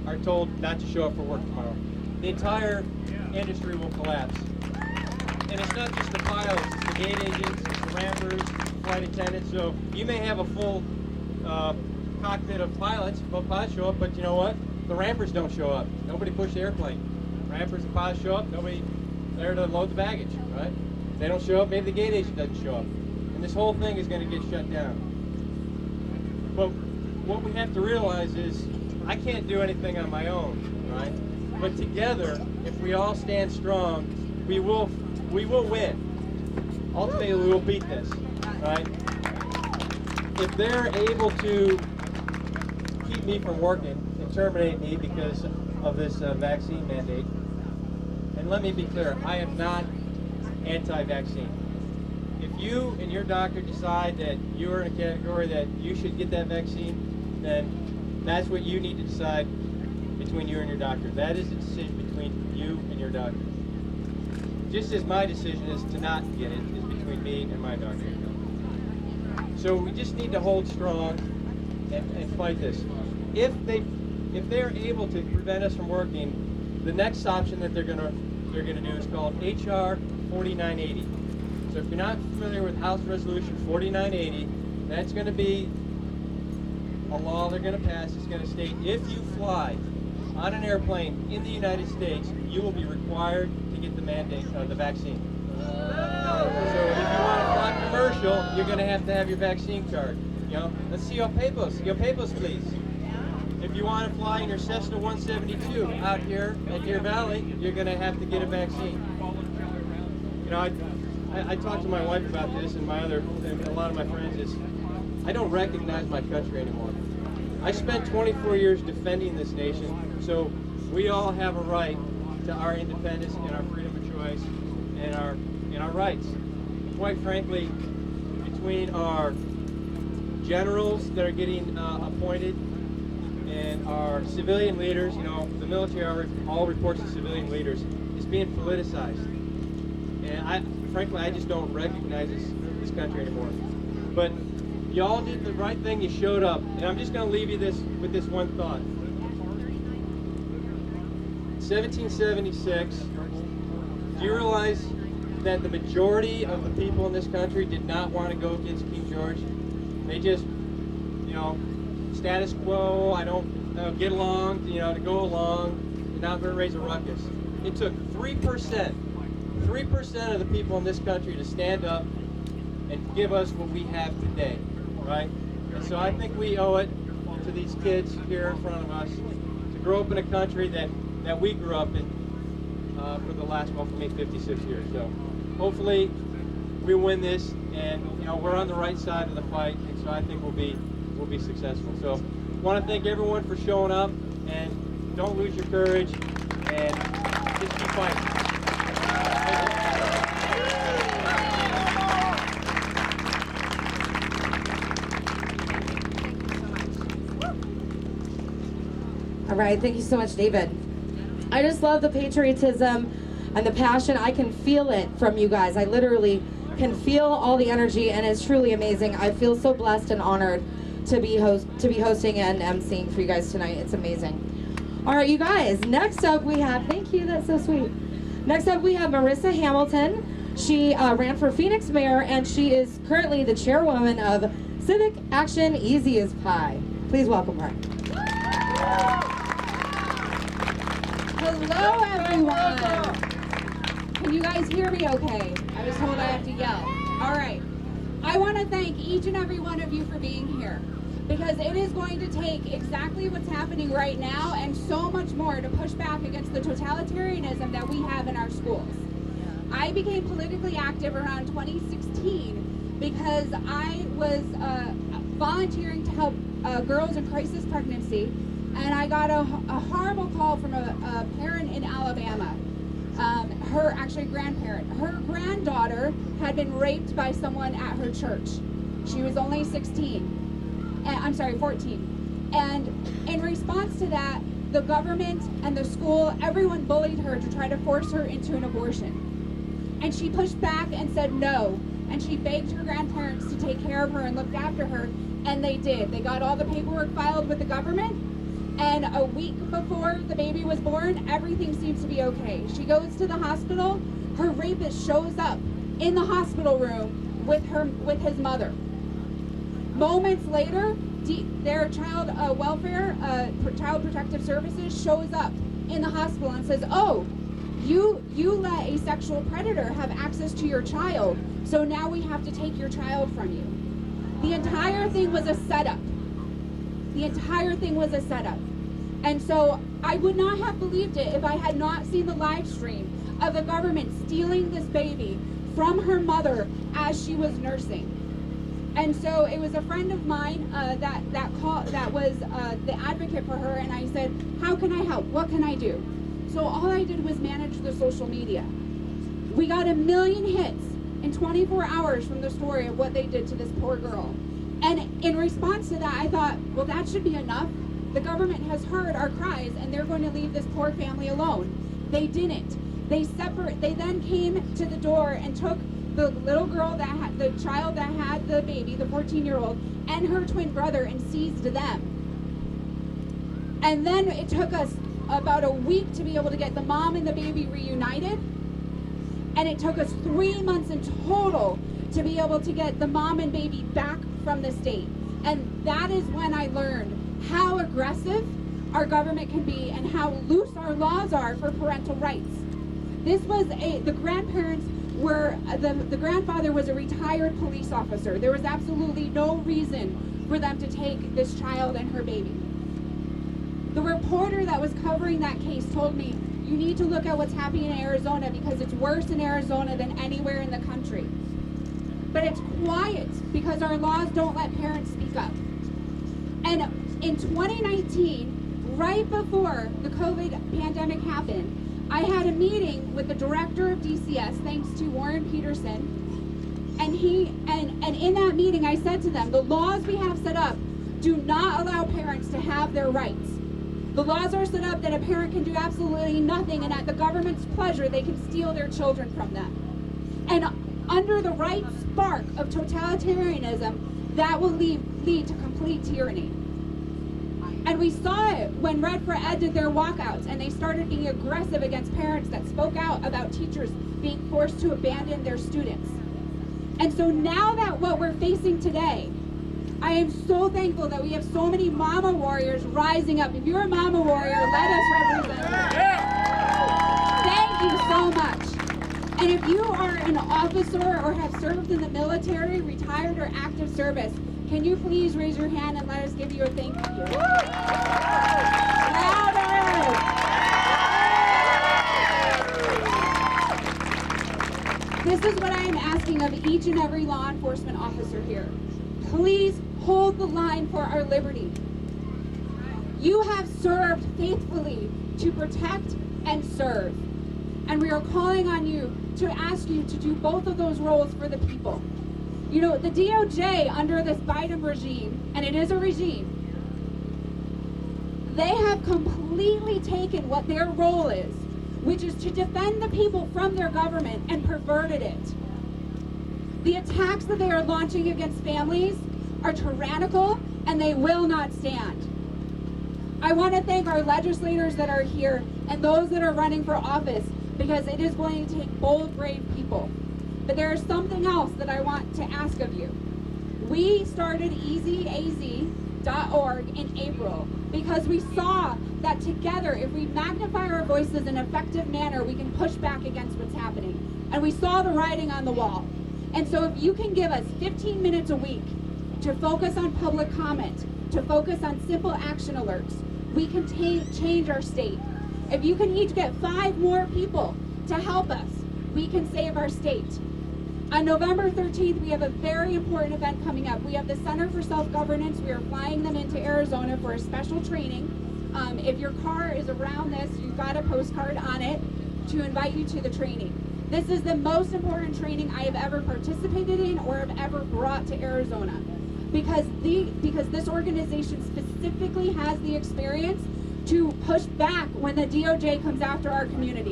are told not to show up for work tomorrow, the entire industry will collapse. And it's not just the pilots, it's the gate agents, it's the rampers, flight attendants. So you may have a full cockpit of pilots, both pilots show up, but you know what? The rampers don't show up. Nobody pushed the airplane. Rampers and pilots show up, nobody there to load the baggage, right? If they don't show up, maybe the gate agent doesn't show up. And this whole thing is going to get shut down. But what we have to realize is I can't do anything on my own, right? But together, if we all stand strong, we will win. Ultimately, we will beat this, right? If they're able to keep me from working and terminate me because of this vaccine mandate, and let me be clear, I am not anti-vaccine. If you and your doctor decide that you're in a category that you should get that vaccine, then that's what you need to decide between you and your doctor. That is a decision between you and your doctor. Just as my decision is to not get it is between me and my doctor. So we just need to hold strong and fight this. If they're able to prevent us from working, the next option that they're gonna do is called HR 4980. So if you're not familiar with House Resolution 4980, that's going to be a law they're going to pass. It's going to state if you fly on an airplane in the United States, you will be required to get the mandate, the vaccine. So if you want to fly commercial, you're going to have your vaccine card. You know, let's see your papers. Your papers, please. If you want to fly in your Cessna 172 out here at Deer Valley, you're going to have to get a vaccine. You know, I talked to my wife about this, and a lot of my friends is, I don't recognize my country anymore. I spent 24 years defending this nation, so we all have a right to our independence and our freedom of choice and our rights. Quite frankly, between our generals that are getting appointed and our civilian leaders, you know, the military all reports to civilian leaders, is being politicized. And frankly, I just don't recognize this country anymore. But y'all did the right thing, you showed up. And I'm just going to leave you with this one thought. 1776, do you realize that the majority of the people in this country did not want to go against King George? They just, you know, status quo, I don't get along, you know, to go along, not going to raise a ruckus. It took 3% of the people in this country to stand up and give us what we have today, right? And so I think we owe it to these kids here in front of us to grow up in a country that we grew up in for the last, well, for me, 56 years. So hopefully we win this, and you know, we're on the right side of the fight, and so I think we'll be successful. So I want to thank everyone for showing up, and don't lose your courage, and just keep fighting. All right, thank you so much, David. I just love the patriotism and the passion. I can feel it from you guys. I literally can feel all the energy, and it's truly amazing. I feel so blessed and honored to be hosting and emceeing for you guys tonight. It's amazing. All right, you guys, next up we have, thank you, that's so sweet. Next up we have Merissa Hamilton. She ran for Phoenix Mayor, and she is currently the chairwoman of Civic Action Easy as Pie. Please welcome her. Hello, everyone. Can you guys hear me okay? I was told I have to yell. All right. I want to thank each and every one of you for being here, because it is going to take exactly what's happening right now and so much more to push back against the totalitarianism that we have in our schools. I became politically active around 2016 because I was volunteering to help girls in crisis pregnancy, and I got a horrible call from a parent in Alabama. Her actually grandparent. Her granddaughter had been raped by someone at her church. She was only 14. And in response to that, the government and the school, everyone bullied her to try to force her into an abortion. And she pushed back and said no. And she begged her grandparents to take care of her and looked after her, and they did. They got all the paperwork filed with the government, And a week before the baby was born, everything seems to be okay. She goes to the hospital. Her rapist shows up in the hospital room with his mother. Moments later, their child child protective services shows up in the hospital and says, "Oh, you let a sexual predator have access to your child, so now we have to take your child from you." The entire thing was a setup. The entire thing was a setup. And so I would not have believed it if I had not seen the live stream of the government stealing this baby from her mother as she was nursing. And so it was a friend of mine that was the advocate for her, and I said, "How can I help? What can I do?" So all I did was manage the social media. We got 1 million hits in 24 hours from the story of what they did to this poor girl. And in response to that, I thought, well, that should be enough. The government has heard our cries, and they're going to leave this poor family alone. They didn't. They then came to the door and took the little girl the child that had the baby, the 14-year-old, and her twin brother, and seized them. And then it took us about a week to be able to get the mom and the baby reunited. And it took us 3 months in total to be able to get the mom and baby back from the state. And that is when I learned how aggressive our government can be and how loose our laws are for parental rights. This was the grandparents were, the grandfather was a retired police officer. There was absolutely no reason for them to take this child and her baby. The reporter that was covering that case told me, "You need to look at what's happening in Arizona because it's worse in Arizona than anywhere in the country." But it's quiet because our laws don't let parents speak up. And in 2019, right before the COVID pandemic happened, I had a meeting with the director of DCS, thanks to Warren Peterson, and in that meeting I said to them, the laws we have set up do not allow parents to have their rights. The laws are set up that a parent can do absolutely nothing, and at the government's pleasure they can steal their children from them. And under the right spark of totalitarianism, that will lead to complete tyranny. And we saw it when Red for Ed did their walkouts, and they started being aggressive against parents that spoke out about teachers being forced to abandon their students. And so now that what we're facing today, I am so thankful that we have so many mama warriors rising up. If you're a mama warrior, let us represent you. Thank you so much. And if you are an officer or have served in the military, retired or active service, can you please raise your hand and let us give you a thank you? Louder! This is what I am asking of each and every law enforcement officer here. Please hold the line for our liberty. You have served faithfully to protect and serve. And we are calling on you to ask you to do both of those roles for the people. You know, the DOJ under this Biden regime, and it is a regime, they have completely taken what their role is, which is to defend the people from their government, and perverted it. The attacks that they are launching against families are tyrannical, and they will not stand. I want to thank our legislators that are here and those that are running for office, because it is going to take bold, brave people. But there is something else that I want to ask of you. We started easyaz.org in April because we saw that together, if we magnify our voices in an effective manner, we can push back against what's happening. And we saw the writing on the wall. And so if you can give us 15 minutes a week to focus on public comment, to focus on simple action alerts, we can change our state. If you can each get 5 more people to help us, we can save our state. On November 13th, we have a very important event coming up. We have the Center for Self-Governance. We are flying them into Arizona for a special training. If your car is around this, you've got a postcard on it to invite you to the training. This is the most important training I have ever participated in or have ever brought to Arizona, because this organization specifically has the experience to push back when the DOJ comes after our community.